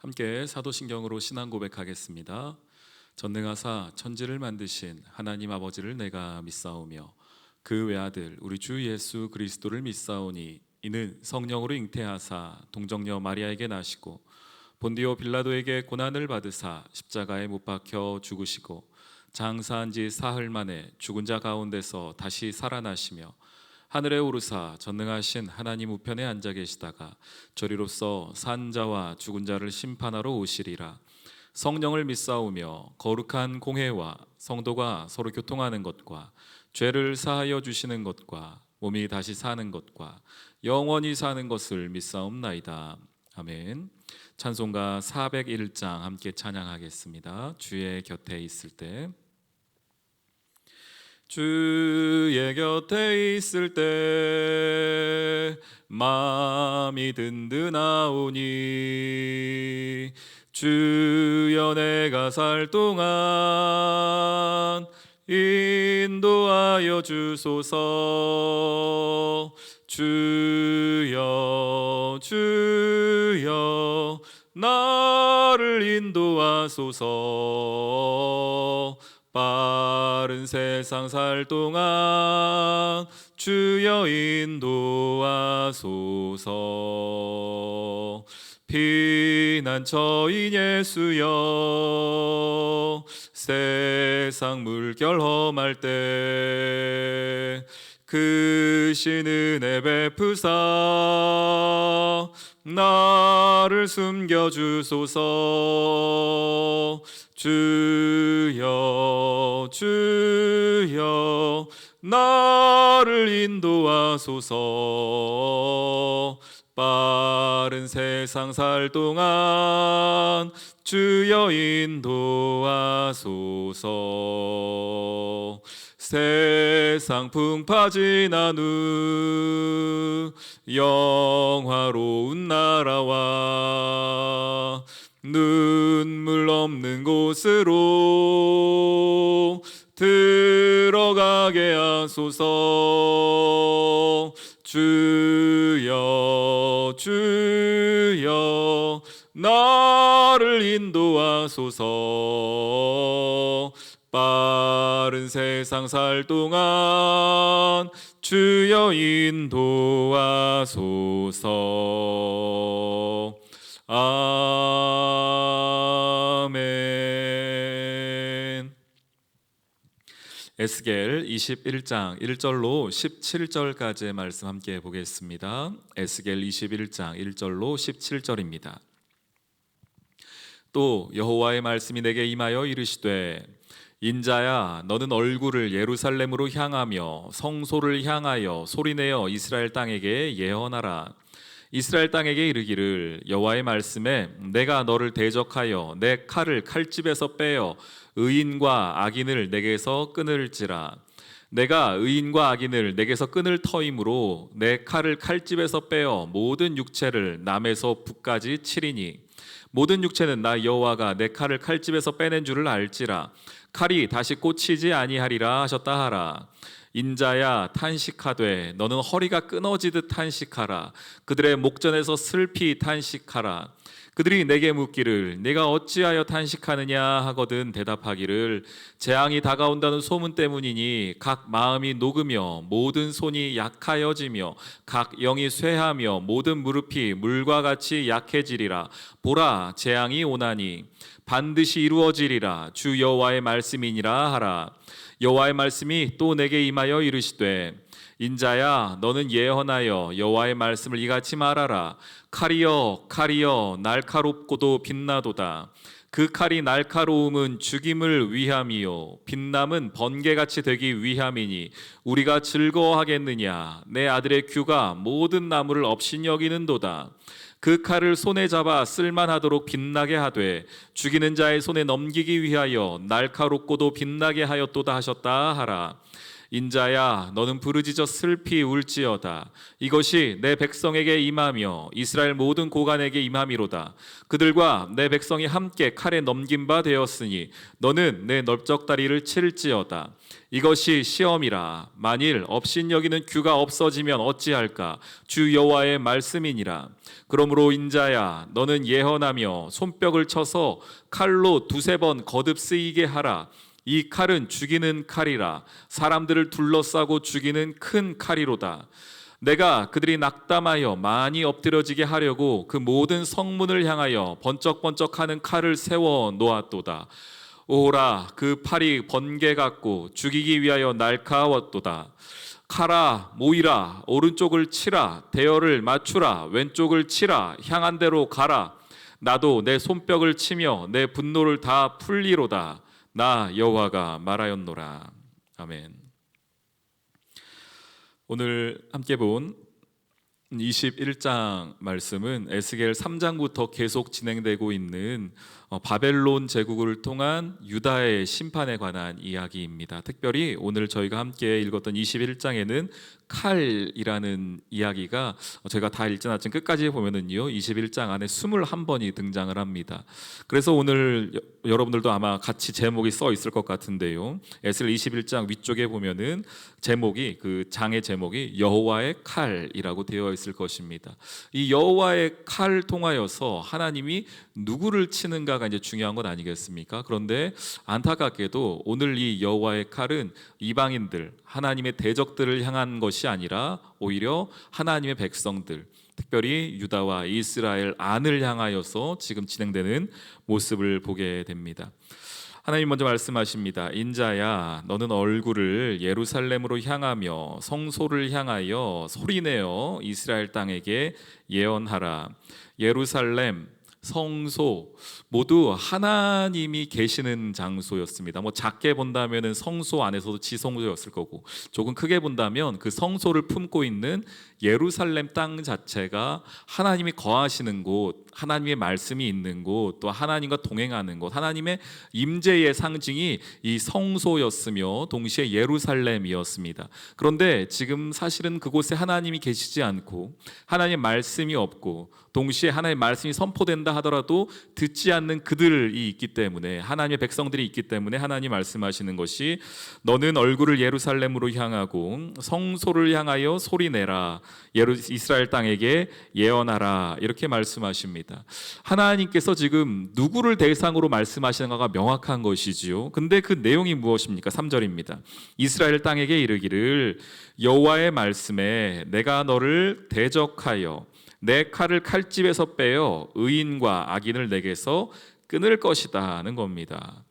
함께 사도신경으로 신앙 고백하겠습니다. 전능하사 천지를 만드신 하나님 아버지를 내가 믿사오며 그 외아들 우리 주 예수 그리스도를 믿사오니 이는 성령으로 잉태하사 동정녀 마리아에게 나시고 본디오 빌라도에게 고난을 받으사 십자가에 못 박혀 죽으시고 장사한 지 사흘 만에 죽은 자 가운데서 다시 살아나시며 하늘에 오르사 전능하신 하나님 우편에 앉아 계시다가 저리로서 산 자와 죽은 자를 심판하러 오시리라. 성령을 믿사오며 거룩한 공회와 성도가 서로 교통하는 것과 죄를 사하여 주시는 것과 몸이 다시 사는 것과 영원히 사는 것을 믿사옵나이다. 아멘. 찬송가 401장 함께 찬양하겠습니다. 주의 곁에 있을 때. 주의 곁에 있을 때 마음이 든든하오니 주여 내가 살 동안 인도하여 주소서. 주여 주여 나를 인도하소서. 빠른 세상 살 동안 주여 인도하소서. 피난처인 예수여 세상 물결 험할 때 크신 은혜 베푸사 나를 숨겨주소서. 주여 주여 나를 인도하소서. 빠른 세상 살 동안 주여 인도하소서. 세상 풍파 지난 후 영화로운 나라와 눈물 없는 곳으로 들어가게 하소서. 주여 주여 나를 인도하소서. 빠른 세상 살 동안 주여 인도하소서. 아멘. 에스겔 21장 1절로 17절까지의 말씀 함께 보겠습니다. 에스겔 21장 1절로 17절입니다. 또 여호와의 말씀이 내게 임하여 이르시되 인자야 너는 얼굴을 예루살렘으로 향하며 성소를 향하여 소리내어 이스라엘 땅에게 예언하라. 이스라엘 땅에게 이르기를 여호와의 말씀에 내가 너를 대적하여 내 칼을 칼집에서 빼어 의인과 악인을 내게서 끊을지라. 내가 의인과 악인을 내게서 끊을 터이므로 내 칼을 칼집에서 빼어 모든 육체를 남에서 북까지 치리니 모든 육체는 나 여호와가 내 칼을 칼집에서 빼낸 줄을 알지라. 칼이 다시 꽂히지 아니하리라 하셨다 하라. 인자야 탄식하되 너는 허리가 끊어지듯 탄식하라. 그들의 목전에서 슬피 탄식하라. 그들이 내게 묻기를 네가 어찌하여 탄식하느냐 하거든 대답하기를 재앙이 다가온다는 소문 때문이니 각 마음이 녹으며 모든 손이 약하여지며 각 영이 쇠하며 모든 무릎이 물과 같이 약해지리라. 보라 재앙이 오나니 반드시 이루어지리라. 주 여호와의 말씀이니라 하라. 여호와의 말씀이 또 내게 임하여 이르시되 인자야 너는 예언하여 여호와의 말씀을 이같이 말하라. 칼이여 칼이여 날카롭고도 빛나도다. 그 칼이 날카로움은 죽임을 위함이요 빛남은 번개같이 되기 위함이니 우리가 즐거워하겠느냐. 내 아들의 규가 모든 나무를 업신여기는도다. 그 칼을 손에 잡아 쓸만하도록 빛나게 하되 죽이는 자의 손에 넘기기 위하여 날카롭고도 빛나게 하였도다 하셨다 하라. 인자야 너는 부르짖어 슬피 울지어다. 이것이 내 백성에게 임하며 이스라엘 모든 고관에게 임함이로다. 그들과 내 백성이 함께 칼에 넘긴 바 되었으니 너는 내 넓적다리를 칠지어다. 이것이 시험이라. 만일 업신여기는 규가 없어지면 어찌할까? 주 여호와의 말씀이니라. 그러므로 인자야 너는 예언하며 손뼉을 쳐서 칼로 두세 번 거듭 쓰이게 하라. 이 칼은 죽이는 칼이라. 사람들을 둘러싸고 죽이는 큰 칼이로다. 내가 그들이 낙담하여 많이 엎드려지게 하려고 그 모든 성문을 향하여 번쩍번쩍하는 칼을 세워 놓았도다. 오라 그 팔이 번개 같고 죽이기 위하여 날카로웠도다. 칼아 모이라. 오른쪽을 치라. 대열을 맞추라. 왼쪽을 치라. 향한 대로 가라. 나도 내 손뼉을 치며 내 분노를 다 풀리로다. 나 여호와가 말하였노라. 아멘. 오늘 함께 본 21장 말씀은 에스겔 3장부터 계속 진행되고 있는 바벨론 제국을 통한 유다의 심판에 관한 이야기입니다. 특별히 오늘 저희가 함께 읽었던 21장에는 칼이라는 이야기가 제가 다 읽진 않지만 끝까지 보면은요 21장 안에 21번이 등장을 합니다. 그래서 오늘 여러분들도 아마 같이 제목이 써 있을 것 같은데요. 에스겔 21장 위쪽에 보면은 제목이 그 장의 제목이 여호와의 칼이라고 되어 있을 것입니다. 이 여호와의 칼 통하여서 하나님이 누구를 치는가가 이제 중요한 건 아니겠습니까? 그런데 안타깝게도 오늘 이 여호와의 칼은 이방인들, 하나님의 대적들을 향한 것이 아니라 오히려 하나님의 백성들, 특별히 유다와 이스라엘 안을 향하여서 지금 진행되는 모습을 보게 됩니다. 하나님 먼저 말씀하십니다. 인자야 너는 얼굴을 예루살렘으로 향하며 성소를 향하여 소리내어 이스라엘 땅에게 예언하라. 예루살렘, 성소 모두 하나님이 계시는 장소였습니다. 뭐 작게 본다면은 성소 안에서도 지성소였을 거고, 조금 크게 본다면 그 성소를 품고 있는 예루살렘 땅 자체가 하나님이 거하시는 곳, 하나님의 말씀이 있는 곳, 또 하나님과 동행하는 곳, 하나님의 임재의 상징이 이 성소였으며 동시에 예루살렘이었습니다. 그런데 지금 사실은 그곳에 하나님이 계시지 않고 하나님의 말씀이 없고 동시에 하나님의 말씀이 선포된다 하더라도 듣지 않는 그들이 있기 때문에, 하나님의 백성들이 있기 때문에 하나님 말씀하시는 것이 너는 얼굴을 예루살렘으로 향하고 성소를 향하여 소리내라. 이스라엘 땅에게 예언하라. 이렇게 말씀하십니다. 하나님께서 지금 누구를 대상으로 말씀하시는가가 명확한 것이지요. 근데 그 내용이 무엇입니까? 3절입니다. 이스라엘 땅에게 이르기를 여호와의 말씀에 내가 너를 대적하여 내 칼을 칼집에서 빼어 의인과 악인을 내게서 끊을 것이다는 겁니다.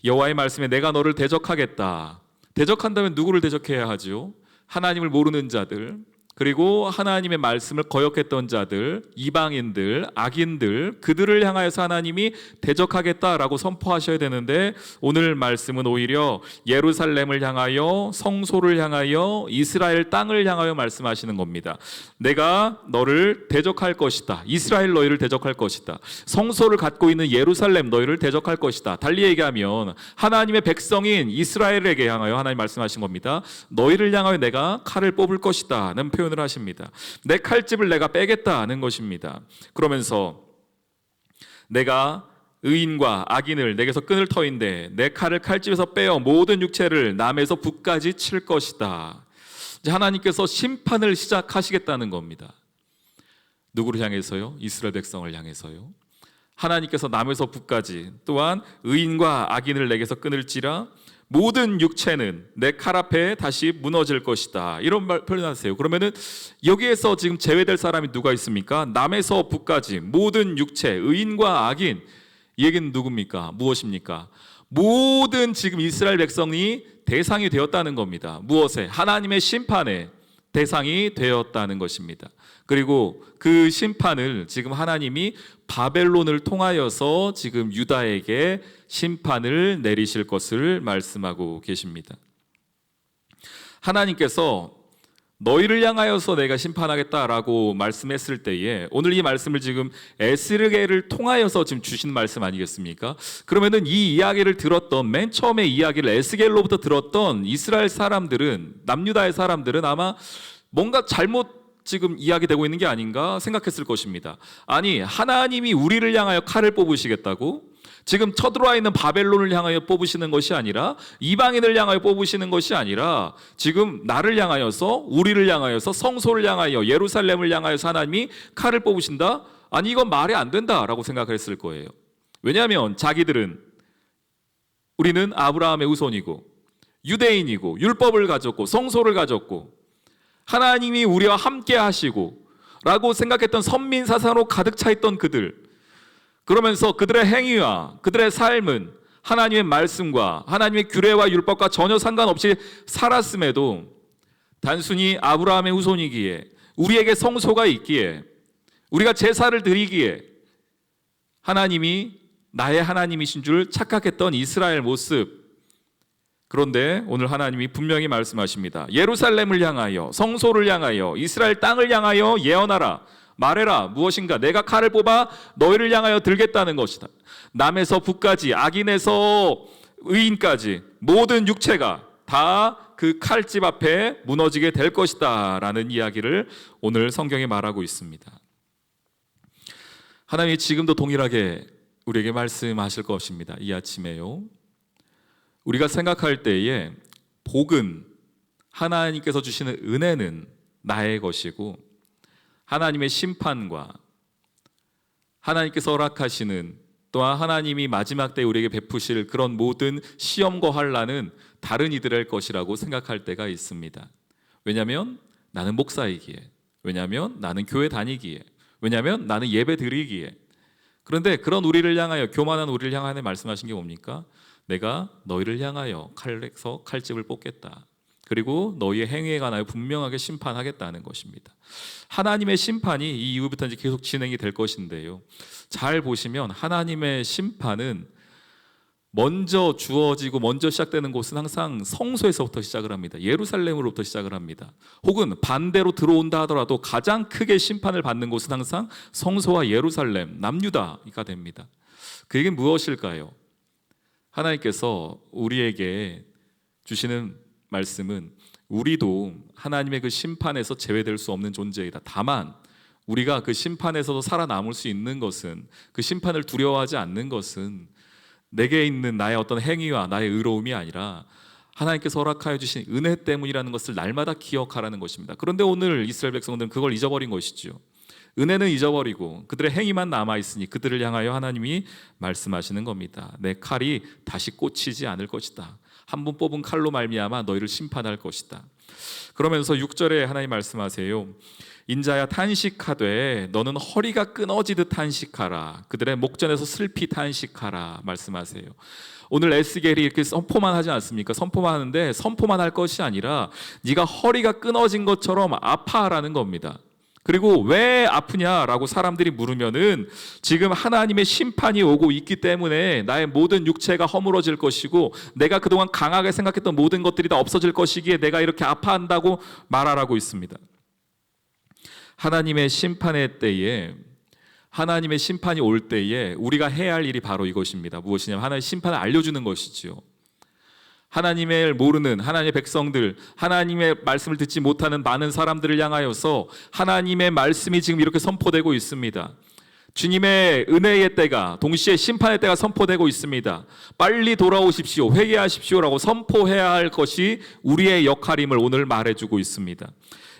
여호와의 말씀에 내가 너를 대적하겠다. 대적한다면 누구를 대적해야 하죠? 하나님을 모르는 자들, 그리고 하나님의 말씀을 거역했던 자들, 이방인들, 악인들, 그들을 향하여서 하나님이 대적하겠다라고 선포하셔야 되는데 오늘 말씀은 오히려 예루살렘을 향하여, 성소를 향하여, 이스라엘 땅을 향하여 말씀하시는 겁니다. 내가 너를 대적할 것이다. 이스라엘 너희를 대적할 것이다. 성소를 갖고 있는 예루살렘 너희를 대적할 것이다. 달리 얘기하면 하나님의 백성인 이스라엘에게 향하여 하나님 말씀하신 겁니다. 너희를 향하여 내가 칼을 뽑을 것이다는 표현을 하십니다. 내 칼집을 내가 빼겠다는 것입니다. 그러면서 내가 의인과 악인을 내게서 끊을 터인데 내 칼을 칼집에서 빼어 모든 육체를 남에서 북까지 칠 것이다. 이제 하나님께서 심판을 시작하시겠다는 겁니다. 누구를 향해서요? 이스라엘 백성을 향해서요. 하나님께서 남에서 북까지, 또한 의인과 악인을 내게서 끊을지라 모든 육체는 내 칼 앞에 다시 무너질 것이다. 이런 말 표현하세요. 그러면은 여기에서 지금 제외될 사람이 누가 있습니까? 남에서 북까지 모든 육체, 의인과 악인. 이 얘기는 누굽니까? 무엇입니까? 모든 지금 이스라엘 백성이 대상이 되었다는 겁니다. 무엇에? 하나님의 심판에 대상이 되었다는 것입니다. 그리고 그 심판을 지금 하나님이 바벨론을 통하여서 지금 유다에게 심판을 내리실 것을 말씀하고 계십니다. 하나님께서 너희를 향하여서 내가 심판하겠다라고 말씀했을 때에 오늘 이 말씀을 지금 에스겔을 통하여서 지금 주신 말씀 아니겠습니까? 그러면은 이 이야기를 들었던 맨 처음에 이야기를 에스겔로부터 들었던 이스라엘 사람들은 남유다의 사람들은 아마 뭔가 잘못 지금 이야기되고 있는 게 아닌가 생각했을 것입니다. 아니 하나님이 우리를 향하여 칼을 뽑으시겠다고? 지금 쳐들어와 있는 바벨론을 향하여 뽑으시는 것이 아니라 이방인을 향하여 뽑으시는 것이 아니라 지금 나를 향하여서 우리를 향하여서 성소를 향하여 예루살렘을 향하여서 하나님이 칼을 뽑으신다? 아니 이건 말이 안 된다라고 생각했을 거예요. 왜냐하면 자기들은 우리는 아브라함의 후손이고 유대인이고 율법을 가졌고 성소를 가졌고 하나님이 우리와 함께 하시고 라고 생각했던 선민 사상으로 가득 차 있던 그들, 그러면서 그들의 행위와 그들의 삶은 하나님의 말씀과 하나님의 규례와 율법과 전혀 상관없이 살았음에도 단순히 아브라함의 후손이기에 우리에게 성소가 있기에 우리가 제사를 드리기에 하나님이 나의 하나님이신 줄 착각했던 이스라엘 모습. 그런데 오늘 하나님이 분명히 말씀하십니다. 예루살렘을 향하여 성소를 향하여 이스라엘 땅을 향하여 예언하라. 말해라. 무엇인가? 내가 칼을 뽑아 너희를 향하여 들겠다는 것이다. 남에서 북까지 악인에서 의인까지 모든 육체가 다 그 칼집 앞에 무너지게 될 것이다 라는 이야기를 오늘 성경에 말하고 있습니다. 하나님이 지금도 동일하게 우리에게 말씀하실 것입니다. 이 아침에요. 우리가 생각할 때에 복은 하나님께서 주시는 은혜는 나의 것이고 하나님의 심판과 하나님께서 허락하시는 또한 하나님이 마지막 때에 우리에게 베푸실 그런 모든 시험과 환난은 다른 이들의 것이라고 생각할 때가 있습니다. 왜냐하면 나는 목사이기에, 왜냐하면 나는 교회 다니기에, 왜냐하면 나는 예배 드리기에. 그런데 그런 우리를 향하여, 교만한 우리를 향하여 말씀하신 게 뭡니까? 내가 너희를 향하여 칼에서 칼집을 뽑겠다. 그리고 너희의 행위에 관하여 분명하게 심판하겠다는 것입니다. 하나님의 심판이 이 이후부터 이제 계속 진행이 될 것인데요. 잘 보시면 하나님의 심판은 먼저 주어지고 먼저 시작되는 곳은 항상 성소에서부터 시작을 합니다. 예루살렘으로부터 시작을 합니다. 혹은 반대로 들어온다 하더라도 가장 크게 심판을 받는 곳은 항상 성소와 예루살렘, 남유다가 됩니다. 그게 무엇일까요? 하나님께서 우리에게 주시는 말씀은 우리도 하나님의 그 심판에서 제외될 수 없는 존재이다. 다만 우리가 그 심판에서도 살아남을 수 있는 것은, 그 심판을 두려워하지 않는 것은 내게 있는 나의 어떤 행위와 나의 의로움이 아니라 하나님께서 허락하여 주신 은혜 때문이라는 것을 날마다 기억하라는 것입니다. 그런데 오늘 이스라엘 백성들은 그걸 잊어버린 것이죠. 은혜는 잊어버리고 그들의 행위만 남아있으니 그들을 향하여 하나님이 말씀하시는 겁니다. 내 칼이 다시 꽂히지 않을 것이다. 한 번 뽑은 칼로 말미암아 너희를 심판할 것이다. 그러면서 6절에 하나님 말씀하세요. 인자야 탄식하되 너는 허리가 끊어지듯 탄식하라. 그들의 목전에서 슬피 탄식하라 말씀하세요. 오늘 에스겔이 이렇게 선포만 하지 않습니까? 선포만 하는데 선포만 할 것이 아니라 네가 허리가 끊어진 것처럼 아파라는 겁니다. 그리고 왜 아프냐라고 사람들이 물으면은 지금 하나님의 심판이 오고 있기 때문에 나의 모든 육체가 허물어질 것이고 내가 그동안 강하게 생각했던 모든 것들이 다 없어질 것이기에 내가 이렇게 아파한다고 말하라고 있습니다. 하나님의 심판의 때에, 하나님의 심판이 올 때에 우리가 해야 할 일이 바로 이것입니다. 무엇이냐면 하나님의 심판을 알려주는 것이지요. 하나님을 모르는 하나님의 백성들, 하나님의 말씀을 듣지 못하는 많은 사람들을 향하여서 하나님의 말씀이 지금 이렇게 선포되고 있습니다. 주님의 은혜의 때가, 동시에 심판의 때가 선포되고 있습니다. 빨리 돌아오십시오, 회개하십시오라고 선포해야 할 것이 우리의 역할임을 오늘 말해주고 있습니다.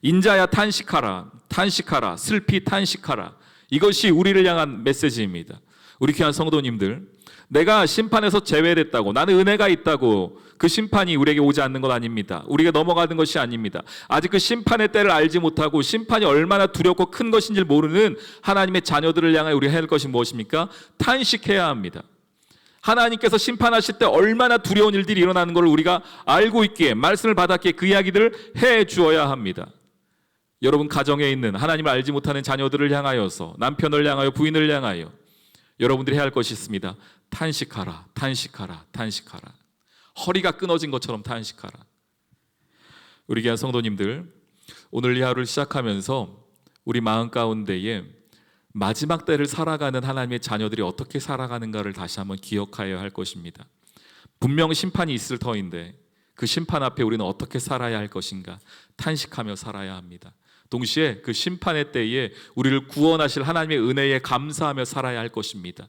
인자야 탄식하라, 탄식하라, 슬피 탄식하라. 이것이 우리를 향한 메시지입니다. 우리 귀한 성도님들, 내가 심판에서 제외됐다고, 나는 은혜가 있다고 그 심판이 우리에게 오지 않는 것 아닙니다. 우리가 넘어가는 것이 아닙니다. 아직 그 심판의 때를 알지 못하고 심판이 얼마나 두렵고 큰 것인지 모르는 하나님의 자녀들을 향해 우리가 해야 할 것이 무엇입니까? 탄식해야 합니다. 하나님께서 심판하실 때 얼마나 두려운 일들이 일어나는 것을 우리가 알고 있기에, 말씀을 받았기에 그 이야기들을 해 주어야 합니다. 여러분 가정에 있는 하나님을 알지 못하는 자녀들을 향하여서, 남편을 향하여, 부인을 향하여 여러분들이 해야 할 것이 있습니다. 탄식하라, 탄식하라, 탄식하라. 허리가 끊어진 것처럼 탄식하라. 우리 귀한 성도님들, 오늘 이 하루를 시작하면서 우리 마음 가운데에 마지막 때를 살아가는 하나님의 자녀들이 어떻게 살아가는가를 다시 한번 기억하여야 할 것입니다. 분명 심판이 있을 터인데 그 심판 앞에 우리는 어떻게 살아야 할 것인가 탄식하며 살아야 합니다. 동시에 그 심판의 때에 우리를 구원하실 하나님의 은혜에 감사하며 살아야 할 것입니다.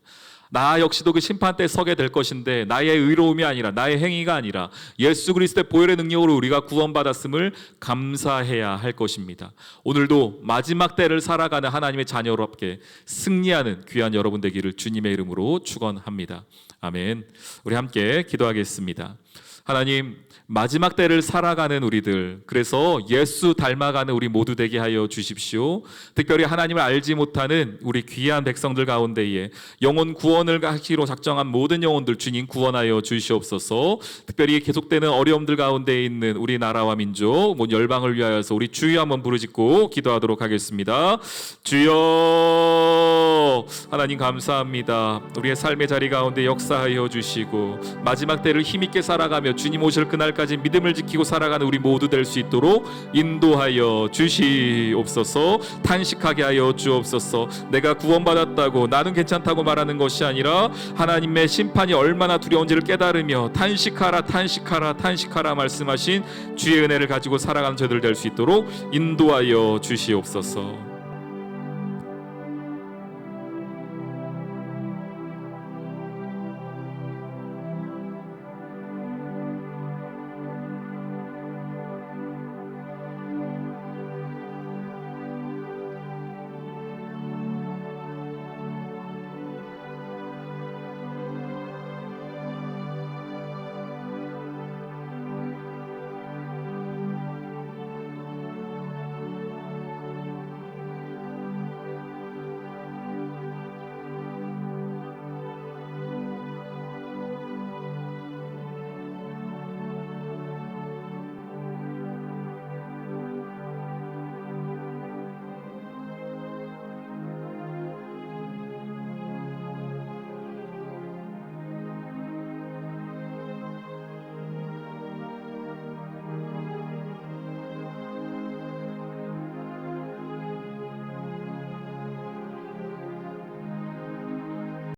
나 역시도 그 심판 때 서게 될 것인데 나의 의로움이 아니라 나의 행위가 아니라 예수 그리스도의 보혈의 능력으로 우리가 구원받았음을 감사해야 할 것입니다. 오늘도 마지막 때를 살아가는 하나님의 자녀롭게 승리하는 귀한 여러분 되기를 주님의 이름으로 축원합니다. 아멘. 우리 함께 기도하겠습니다. 하나님, 마지막 때를 살아가는 우리들, 그래서 예수 닮아가는 우리 모두 되게 하여 주십시오. 특별히 하나님을 알지 못하는 우리 귀한 백성들 가운데에 영혼 구원을 하기로 작정한 모든 영혼들 주님 구원하여 주시옵소서. 특별히 계속되는 어려움들 가운데 있는 우리 나라와 민족, 열방을 위하여서 우리 주여 한번 부르짖고 기도하도록 하겠습니다. 주여, 하나님 감사합니다. 우리의 삶의 자리 가운데 역사하여 주시고 마지막 때를 힘있게 살아가며 주님 오실 그날까지 믿음을 지키고 살아가는 우리 모두 될 수 있도록 인도하여 주시옵소서. 탄식하게 하여 주옵소서. 내가 구원받았다고 나는 괜찮다고 말하는 것이 아니라 하나님의 심판이 얼마나 두려운지를 깨달으며 탄식하라 탄식하라 탄식하라 말씀하신 주의 은혜를 가지고 살아가는 저희들 될 수 있도록 인도하여 주시옵소서.